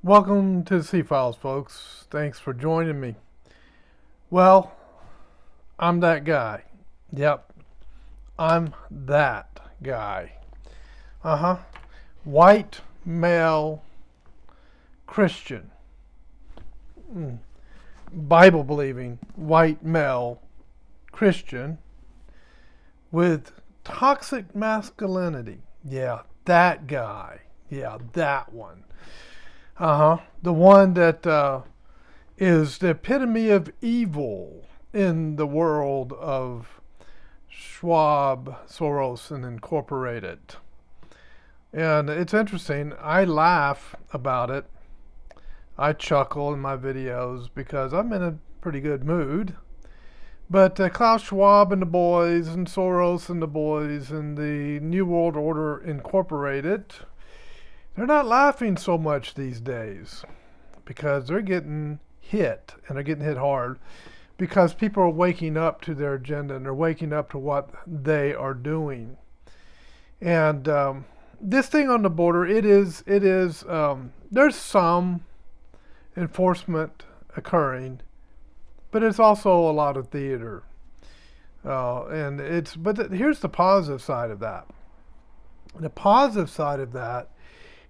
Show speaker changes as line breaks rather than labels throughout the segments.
Welcome to the C-Files, folks. Thanks for joining me. Well, I'm that guy. Yep, I'm that guy. Uh-huh. White, male, Christian. Bible-believing, white, male, Christian with toxic masculinity. Yeah, that guy. Yeah, that one. The one that is the epitome of evil in the world of Schwab, Soros, and Incorporated. And it's interesting. I laugh about it. I chuckle in my videos because I'm in a pretty good mood. But Klaus Schwab and the boys, and Soros and the boys, and the New World Order Incorporated, they're not laughing so much these days because they're getting hit, and they're getting hit hard because people are waking up to their agenda and they're waking up to what they are doing. And this thing on the border, there's some enforcement occurring, but it's also a lot of theater. Here's the positive side of that. The positive side of that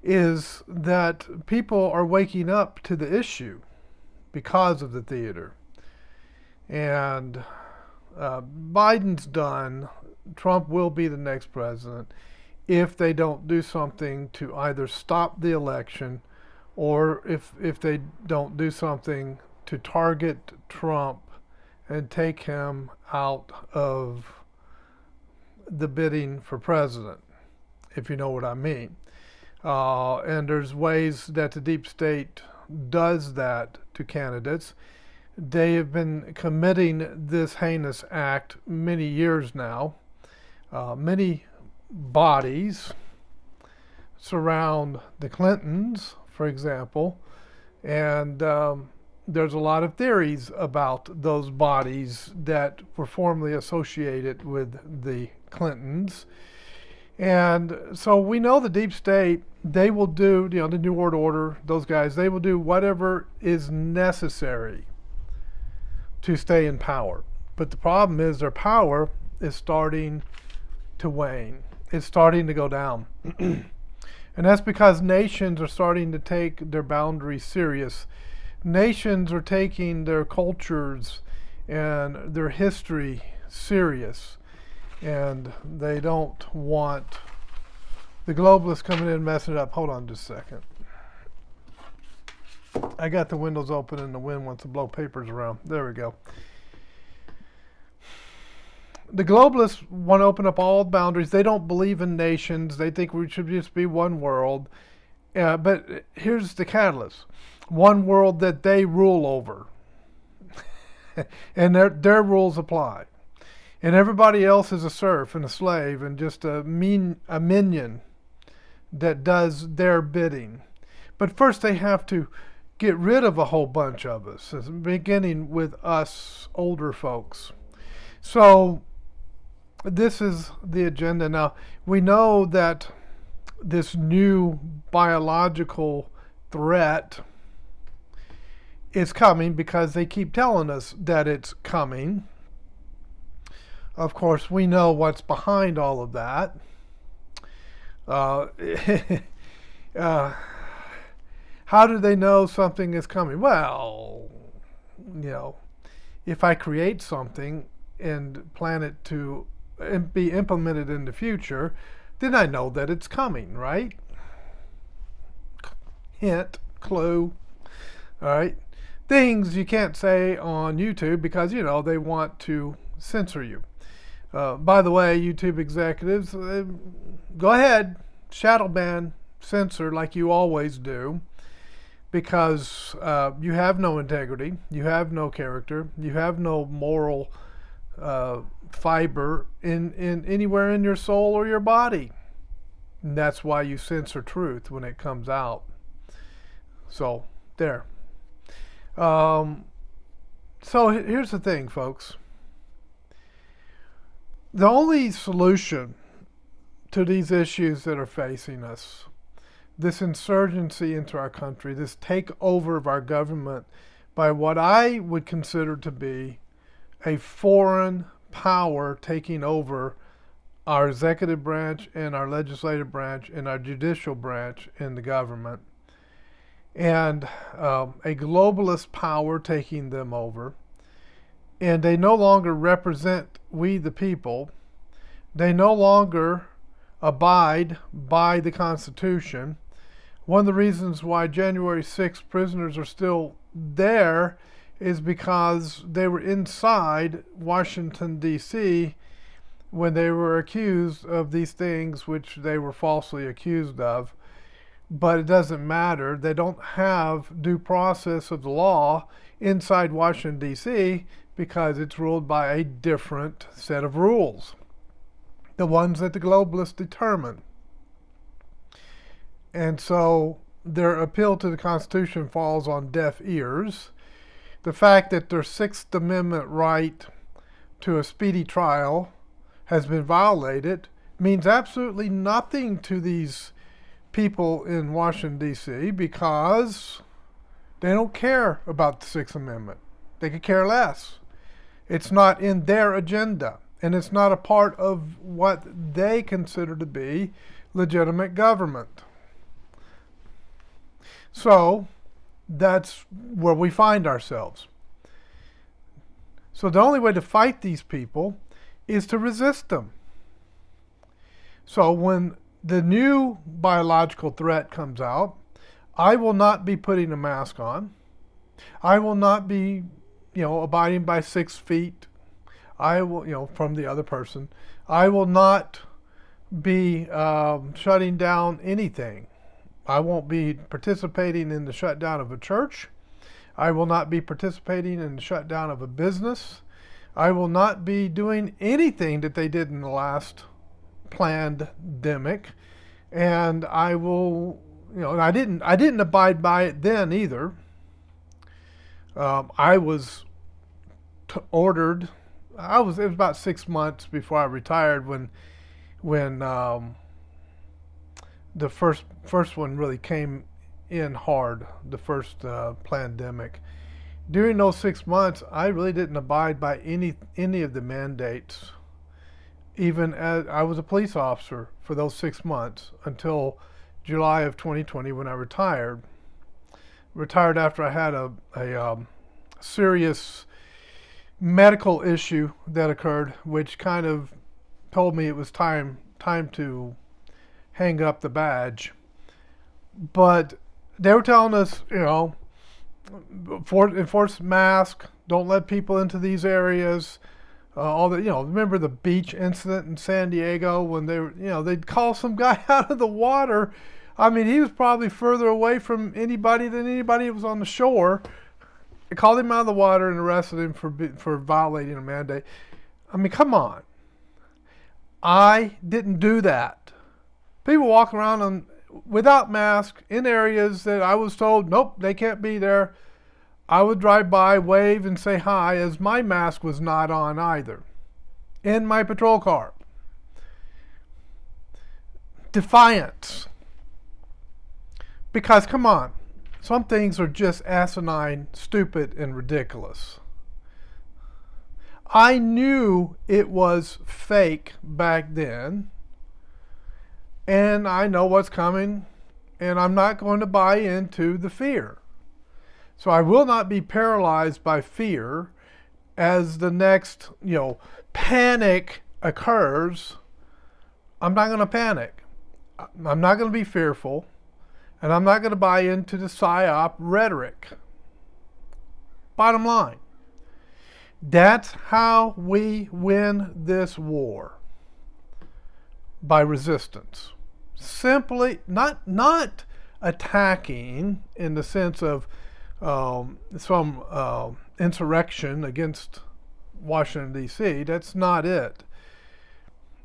is that people are waking up to the issue because of the theater. And Biden's done. Trump will be the next president if they don't do something to either stop the election or if they don't do something to target Trump and take him out of the bidding for president, if you know what I mean. And there's ways that the deep state does that to candidates. They have been committing this heinous act many years now. Many bodies surround the Clintons, for example, and there's a lot of theories about those bodies that were formerly associated with the Clintons. And so we know the deep state, they will do, the New World Order, those guys, they will do whatever is necessary to stay in power. But the problem is their power is starting to wane. It's starting to go down. And that's because nations are starting to take their boundaries serious. Nations are taking their cultures and their history serious. And they don't want the globalists coming in and messing it up. Hold on just a second. I got the windows open and the wind wants to blow papers around. There we go. The globalists want to open up all boundaries. They don't believe in nations. They think we should just be one world. But here's the catalyst. One world that they rule over. And their rules apply. And everybody else is a serf and a slave and just a minion that does their bidding. But first they have to get rid of a whole bunch of us, beginning with us older folks. So this is the agenda. Now, we know that this new biological threat is coming because they keep telling us that it's coming. Of course, we know what's behind all of that. How do they know something is coming? Well, if I create something and plan it to be implemented in the future, then I know that it's coming, right? Hint, clue, all right? Things you can't say on YouTube because, they want to censor you. By the way, YouTube executives, go ahead, shadow ban, censor like you always do, because you have no integrity, you have no character, you have no moral fiber in anywhere in your soul or your body. And that's why you censor truth when it comes out. So, there. So here's the thing, folks. The only solution to these issues that are facing us this insurgency into our country, this takeover of our government by what I would consider to be a foreign power taking over our executive branch and our legislative branch and our judicial branch in the government, and a globalist power taking them over. And they no longer represent we the people. They no longer abide by the Constitution. One of the reasons why January 6th prisoners are still there is because they were inside Washington, D.C. when they were accused of these things which they were falsely accused of. But it doesn't matter. They don't have due process of the law inside Washington, D.C. because it's ruled by a different set of rules, the ones that the globalists determine. And so their appeal to the Constitution falls on deaf ears. The fact that their Sixth Amendment right to a speedy trial has been violated means absolutely nothing to these people in Washington, D.C. because they don't care about the Sixth Amendment. They could care less. It's not in their agenda, and it's not a part of what they consider to be legitimate government. So that's where we find ourselves. So the only way to fight these people is to resist them. So when the new biological threat comes out, I will not be putting a mask on. I will not be, abiding by 6 feet. I will, from the other person. I will not be shutting down anything. I won't be participating in the shutdown of a church. I will not be participating in the shutdown of a business. I will not be doing anything that they did in the last pandemic. And I will, and I didn't abide by it then either. I was ordered. It was about 6 months before I retired when the first one really came in hard, the first pandemic. During those 6 months, I really didn't abide by any of the mandates, even as I was a police officer for those 6 months until July of 2020 when I retired. Retired after I had a serious medical issue that occurred, which kind of told me it was time to hang up the badge. But they were telling us, enforce mask, don't let people into these areas. All the, remember the beach incident in San Diego when they were, they'd call some guy out of the water. I mean, he was probably further away from anybody than anybody who was on the shore. They called him out of the water and arrested him for violating a mandate. I mean, come on. I didn't do that. People walking around without masks in areas that I was told, nope, they can't be there. I would drive by, wave, and say hi, as my mask was not on either, in my patrol car. Defiance. Because, come on, some things are just asinine, stupid, and ridiculous. I knew it was fake back then, and I know what's coming, and I'm not going to buy into the fear. So I will not be paralyzed by fear as the next, panic occurs. I'm not going to panic. I'm not going to be fearful, and I'm not going to buy into the PSYOP rhetoric. Bottom line. That's how we win this war. By resistance. Simply, not attacking in the sense of some insurrection against Washington, D.C. That's not it.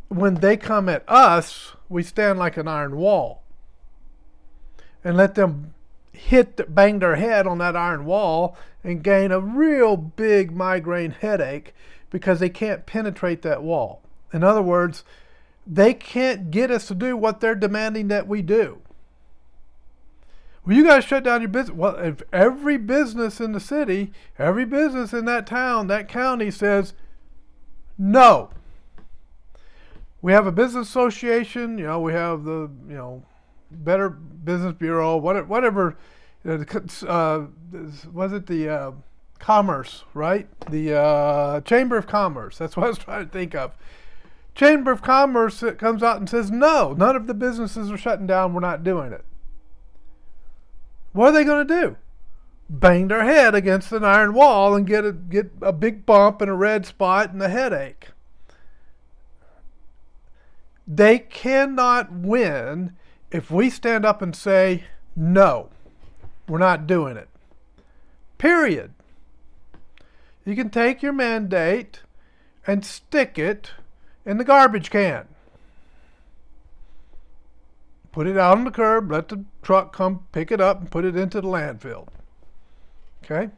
When they come at us, we stand like an iron wall and let them bang their head on that iron wall and gain a real big migraine headache because they can't penetrate that wall. In other words, they can't get us to do what they're demanding that we do. Well, you guys shut down your business. Well, if every business in the city, every business in that town, that county says, no. We have a business association, we have the, Better Business Bureau, whatever, was it the Commerce, right? The Chamber of Commerce. That's what I was trying to think of. Chamber of Commerce comes out and says, no, none of the businesses are shutting down. We're not doing it. What are they going to do? Bang their head against an iron wall and get a big bump and a red spot and a headache. They cannot win if we stand up and say, no, we're not doing it. Period. You can take your mandate and stick it in the garbage can. Put it out on the curb, let the truck come pick it up and put it into the landfill. Okay?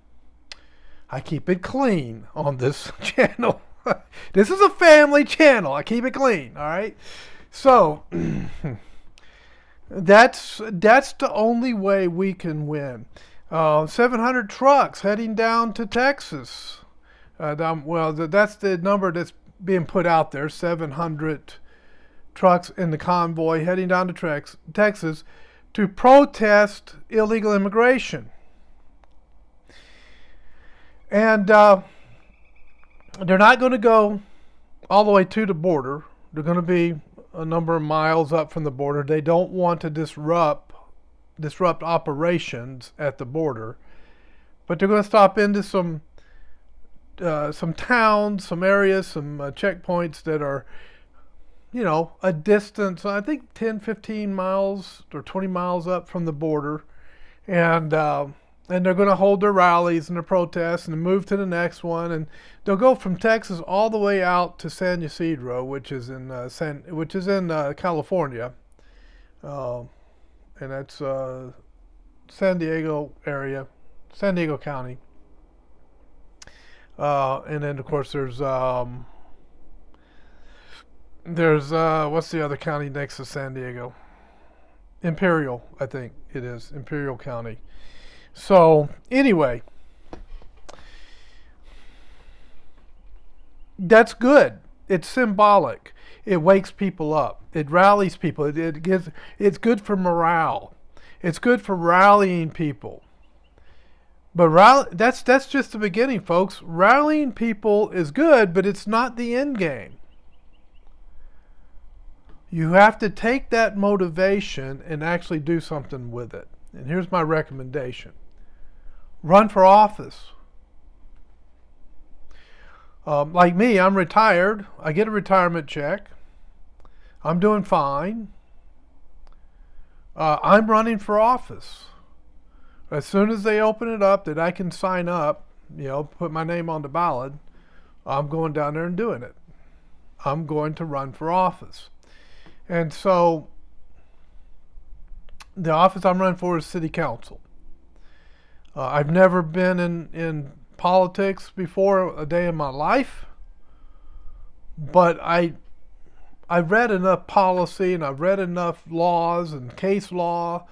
I keep it clean on this channel. This is a family channel. I keep it clean, all right? So, that's the only way we can win. 700 trucks heading down to Texas. That's the number that's being put out there, 700 trucks in the convoy heading down to Texas to protest illegal immigration. And they're not going to go all the way to the border. They're going to be a number of miles up from the border. They don't want to disrupt operations at the border. But they're going to stop into some towns, some areas, some checkpoints that are, a distance, I think 10, 15 miles or 20 miles up from the border. And they're going to hold their rallies and their protests and move to the next one. And they'll go from Texas all the way out to San Ysidro, which is in California. And that's San Diego area, San Diego County. And then, of course, there's what's the other county next to San Diego? Imperial, I think it is, Imperial County. So, anyway, that's good. It's symbolic. It wakes people up. It rallies people. It's good for morale. It's good for rallying people. But that's just the beginning, folks. Rallying people is good, but it's not the end game. You have to take that motivation and actually do something with it. And here's my recommendation. Run for office. Like me, I'm retired. I get a retirement check. I'm doing fine. I'm running for office. As soon as they open it up that I can sign up, put my name on the ballot, I'm going down there and doing it. I'm going to run for office. And so the office I'm running for is city council. I've never been in politics before a day in my life, but I read enough policy and I've read enough laws and case law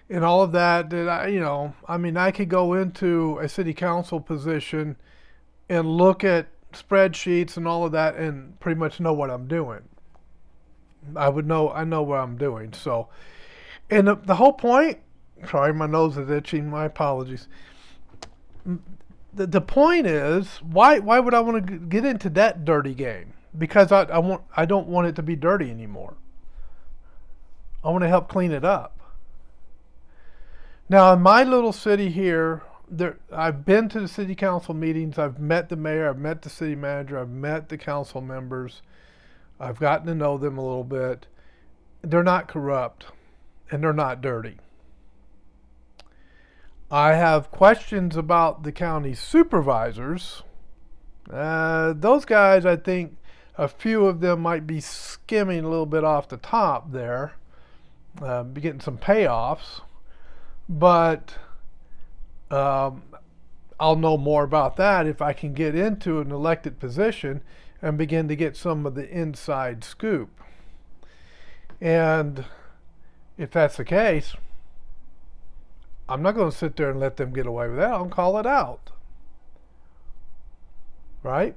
and all of that I could go into a city council position and look at spreadsheets and all of that and pretty much know what I'm doing. I know what I'm doing. So, and the whole point, sorry, my nose is itching, my apologies. The point is, why would I want to get into that dirty game? Because I don't want it to be dirty anymore. I want to help clean it up. Now, in my little city here, I've been to the city council meetings. I've met the mayor. I've met the city manager. I've met the council members. I've gotten to know them a little bit. They're not corrupt, and they're not dirty. I have questions about the county supervisors. Those guys, I think a few of them might be skimming a little bit off the top there, be getting some payoffs. But I'll know more about that if I can get into an elected position and begin to get some of the inside scoop. And if that's the case, I'm not going to sit there and let them get away with that. I'll call it out. Right?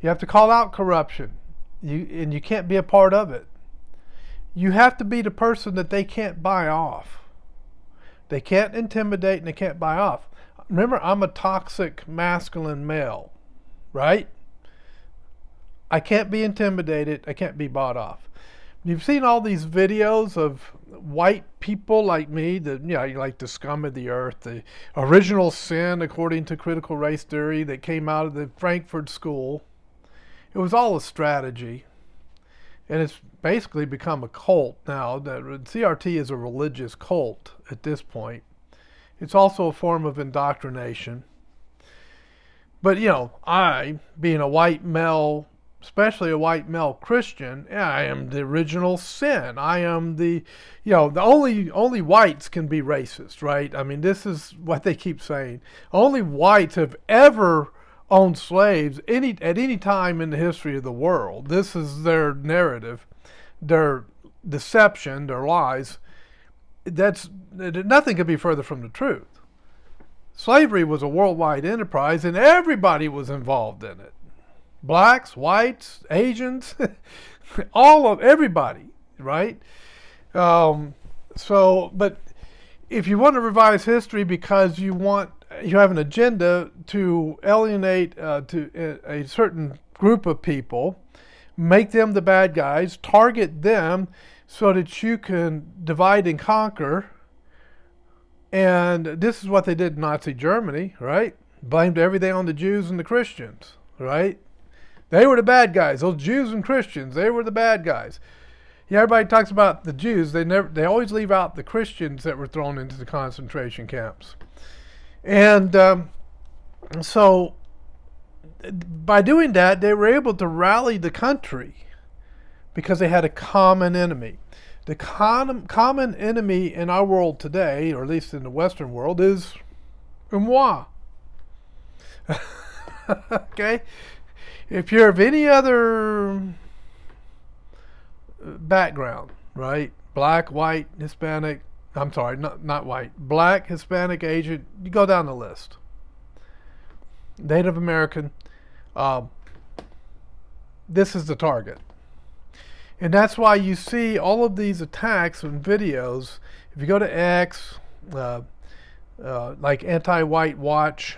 You have to call out corruption. And you can't be a part of it. You have to be the person that they can't buy off. They can't intimidate and they can't buy off. Remember, I'm a toxic masculine male, right? I can't be intimidated. I can't be bought off. You've seen all these videos of white people like me, like the scum of the earth, the original sin according to critical race theory that came out of the Frankfurt School. It was all a strategy. And it's basically become a cult now. The CRT is a religious cult at this point. It's also a form of indoctrination. But, I, being a white male, especially a white male Christian, I am the original sin. I am the only whites can be racist, right? I mean, this is what they keep saying. Only whites have ever owned slaves at any time in the history of the world. This is their narrative, their deception, their lies. Nothing could be further from the truth. Slavery was a worldwide enterprise, and everybody was involved in it. Blacks, whites, Asians, everybody, right? But if you want to revise history because you have an agenda to alienate to a certain group of people, make them the bad guys, target them so that you can divide and conquer. And this is what they did in Nazi Germany, right? Blamed everything on the Jews and the Christians, right? They were the bad guys. Those Jews and Christians, they were the bad guys. Yeah, everybody talks about the Jews. They always leave out the Christians that were thrown into the concentration camps. And so by doing that, they were able to rally the country because they had a common enemy. The common enemy in our world today, or at least in the Western world, is moi. Okay? If you're of any other background, right? Black, white, Hispanic, I'm sorry, not white. Black, Hispanic, Asian, you go down the list. Native American, this is the target. And that's why you see all of these attacks and videos. If you go to X, like Anti-White Watch,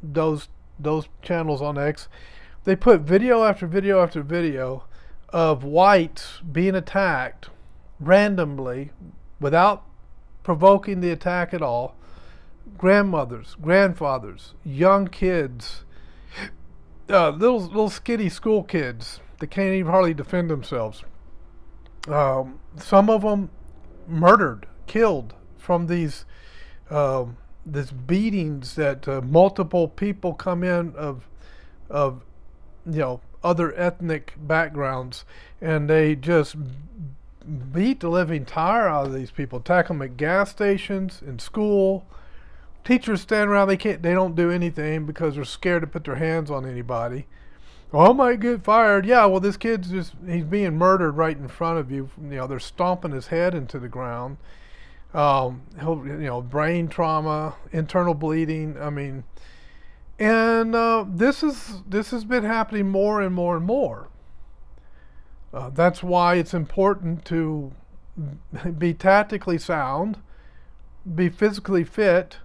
those channels on X, they put video after video after video of whites being attacked randomly without provoking the attack at all. Grandmothers, grandfathers, young kids, little skinny school kids that can't even hardly defend themselves. Some of them murdered, killed from these beatings that multiple people come in of other ethnic backgrounds, and they just beat the living tire out of these people, attack them at gas stations, in school. Teachers stand around, they don't do anything because they're scared to put their hands on anybody. Oh, I might get fired. Yeah, well, this kid's he's being murdered right in front of you. They're stomping his head into the ground. Brain trauma, internal bleeding. I mean, and this has been happening more and more and more. That's why it's important to be tactically sound, be physically fit,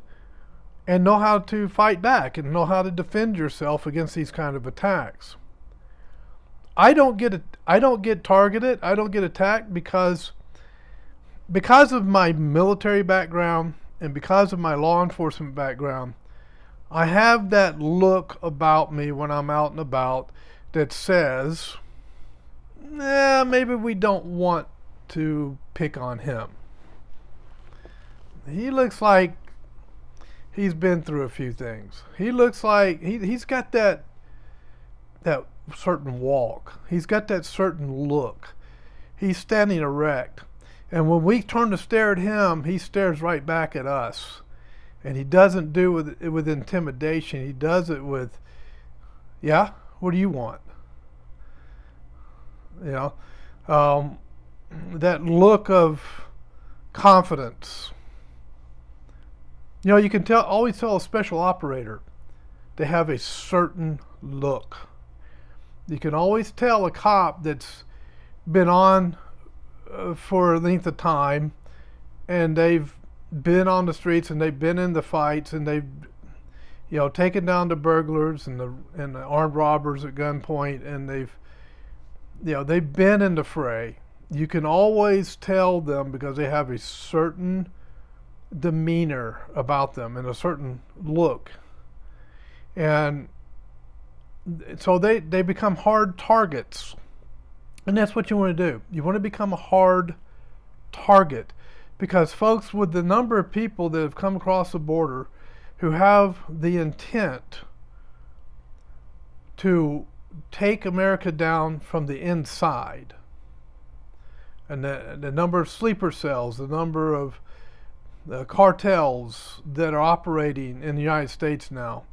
and know how to fight back and know how to defend yourself against these kind of attacks. I don't get targeted. I don't get attacked because of my military background and because of my law enforcement background. I have that look about me when I'm out and about that says, maybe we don't want to pick on him. He looks like he's been through a few things. He looks like he's got that certain walk. He's got that certain look. He's standing erect. And when we turn to stare at him, he stares right back at us. And he doesn't do it with intimidation. He does it with, what do you want? That look of confidence. You know, you can always tell a special operator. They have a certain look. You can always tell a cop that's been on for a length of time, and they've been on the streets and they've been in the fights and they've, you know, taken down the burglars and the armed robbers at gunpoint, and they've been in the fray. You can always tell them because they have a certain demeanor about them and a certain look. And so they become hard targets. And that's what you want to do. You want to become a hard target, because folks, with the number of people that have come across the border who have the intent to take America down from the inside, and the number of sleeper cells, the number of cartels that are operating in the United States now,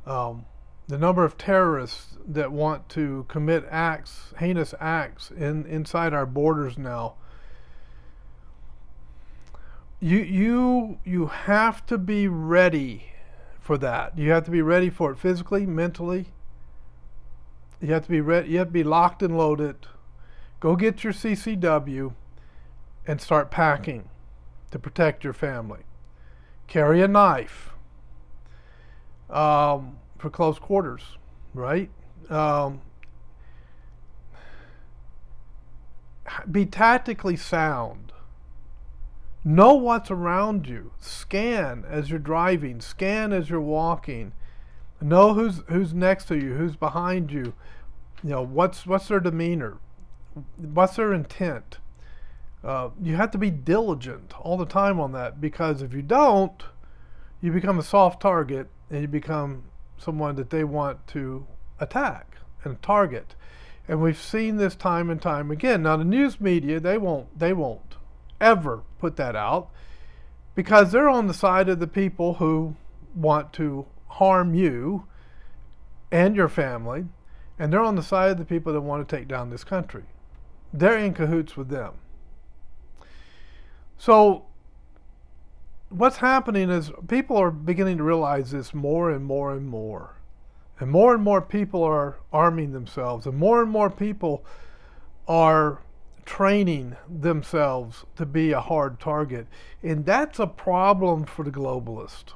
the number of terrorists that want to commit acts, heinous acts inside our borders now. You have to be ready for that. You have to be ready for it physically, mentally. You have to be ready. You have to be locked and loaded. Go get your CCW and start packing to protect your family. Carry a knife for close quarters, right? Be tactically sound. Know what's around you. Scan as you're driving. Scan as you're walking. Know who's next to you, who's behind you. You know, what's their demeanor, what's their intent. You have to be diligent all the time on that, because if you don't, you become a soft target and you become someone that they want to attack and target. And we've seen this time and time again. Now the news media, they won't ever put that out, because they're on the side of the people who want to harm you and your family, and they're on the side of the people that want to take down this country. They're in cahoots with them. So what's happening is people are beginning to realize this more and more and more. And more people are arming themselves, and more people are training themselves to be a hard target. And that's a problem for the globalist.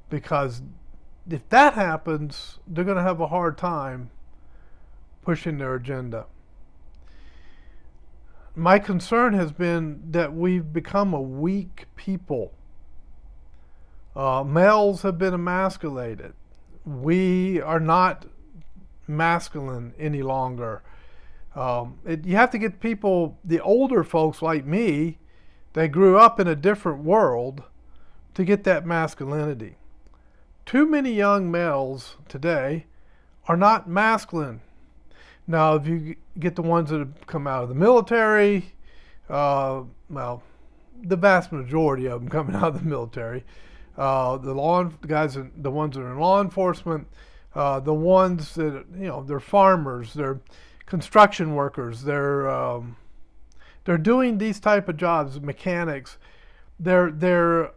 Because if that happens, they're going to have a hard time pushing their agenda. My concern has been that we've become a weak people. Males have been emasculated. We are not masculine any longer. You have to get people, the older folks like me, that grew up in a different world, to get that masculinity. Too many young males today are not masculine. Now, if you get the ones that have come out of the military, well, the vast majority of them coming out of the military, the ones that are in law enforcement, the ones that, you know, they're farmers, they're construction workers, they're doing these type of jobs, mechanics. They're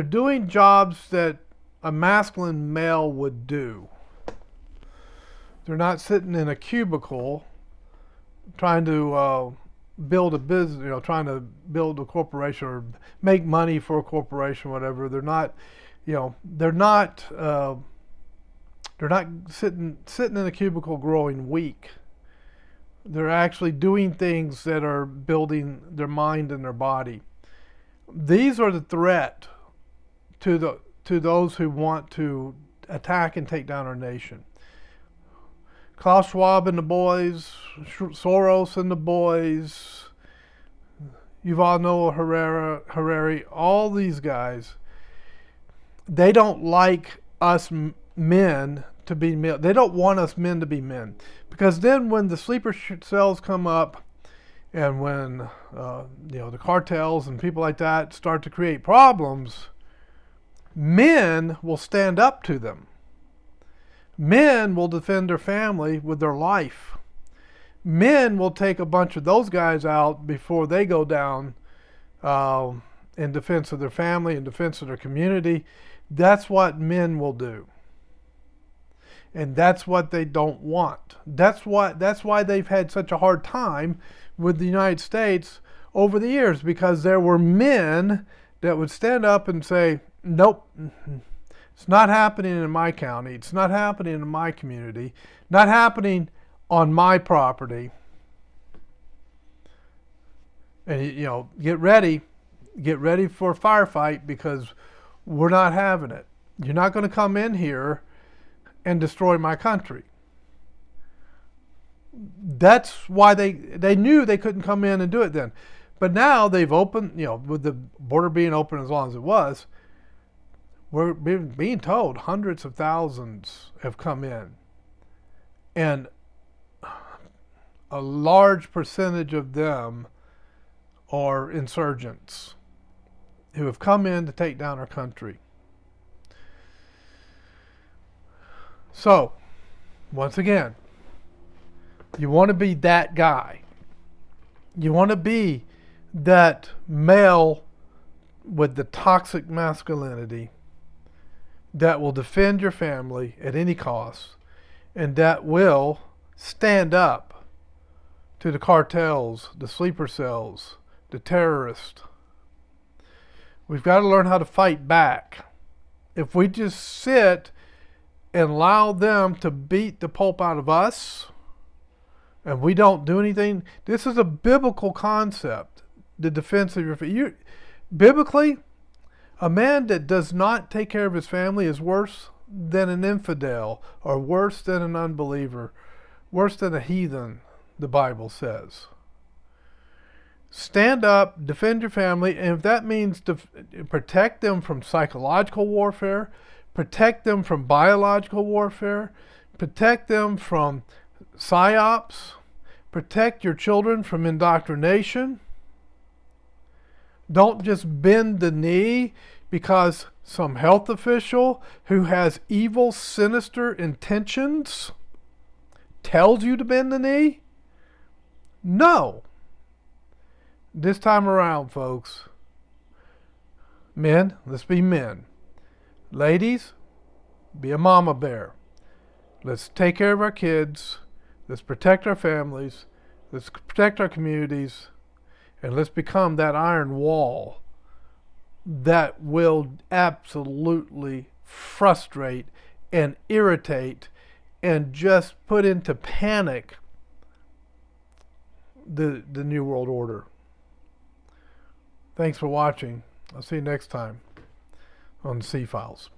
doing jobs that a masculine male would do. They're not sitting in a cubicle trying to build a business, you know, trying to build a corporation or make money for a corporation, whatever. They're not, you know, they're not sitting in a cubicle growing weak. They're actually doing things that are building their mind and their body. These are the threat to those who want to attack and take down our nation. Klaus Schwab and the boys, Soros and the boys, Yuval Noah Harari, all these guys, they don't like us men to be men. They don't want us men to be men. Because then when the sleeper cells come up, and when the cartels and people like that start to create problems, men will stand up to them. Men will defend their family with their life. Men will take a bunch of those guys out before they go down in defense of their family, in defense of their community. That's what men will do. And that's what they don't want. That's why they've had such a hard time with the United States over the years, because there were men that would stand up and say, nope, it's not happening in my county. It's not happening in my community. Not happening on my property. And, you know, get ready for a firefight, because we're not having it. You're not going to come in here and destroy my country. That's why they knew they couldn't come in and do it then. But now they've opened, you know, with the border being open as long as it was, we're being told hundreds of thousands have come in. And a large percentage of them are insurgents who have come in to take down our country. So, once again, you want to be that guy. You want to be that male with the toxic masculinity that will defend your family at any cost, and that will stand up to the cartels, the sleeper cells, the terrorists. We've got to learn how to fight back. If we just sit and allow them to beat the pulp out of us, and we don't do anything, this is a biblical concept, the defense of your family. Biblically, a man that does not take care of his family is worse than an infidel, or worse than an unbeliever, worse than a heathen, the Bible says. Stand up, defend your family, and if that means to protect them from psychological warfare, protect them from biological warfare, protect them from psyops, protect your children from indoctrination. Don't just bend the knee because some health official who has evil, sinister intentions tells you to bend the knee. No. This time around, folks, men, let's be men. Ladies, be a mama bear. Let's take care of our kids. Let's protect our families. Let's protect our communities. And let's become that iron wall that will absolutely frustrate and irritate and just put into panic the New World Order. Thanks for watching. I'll see you next time on the C-Files.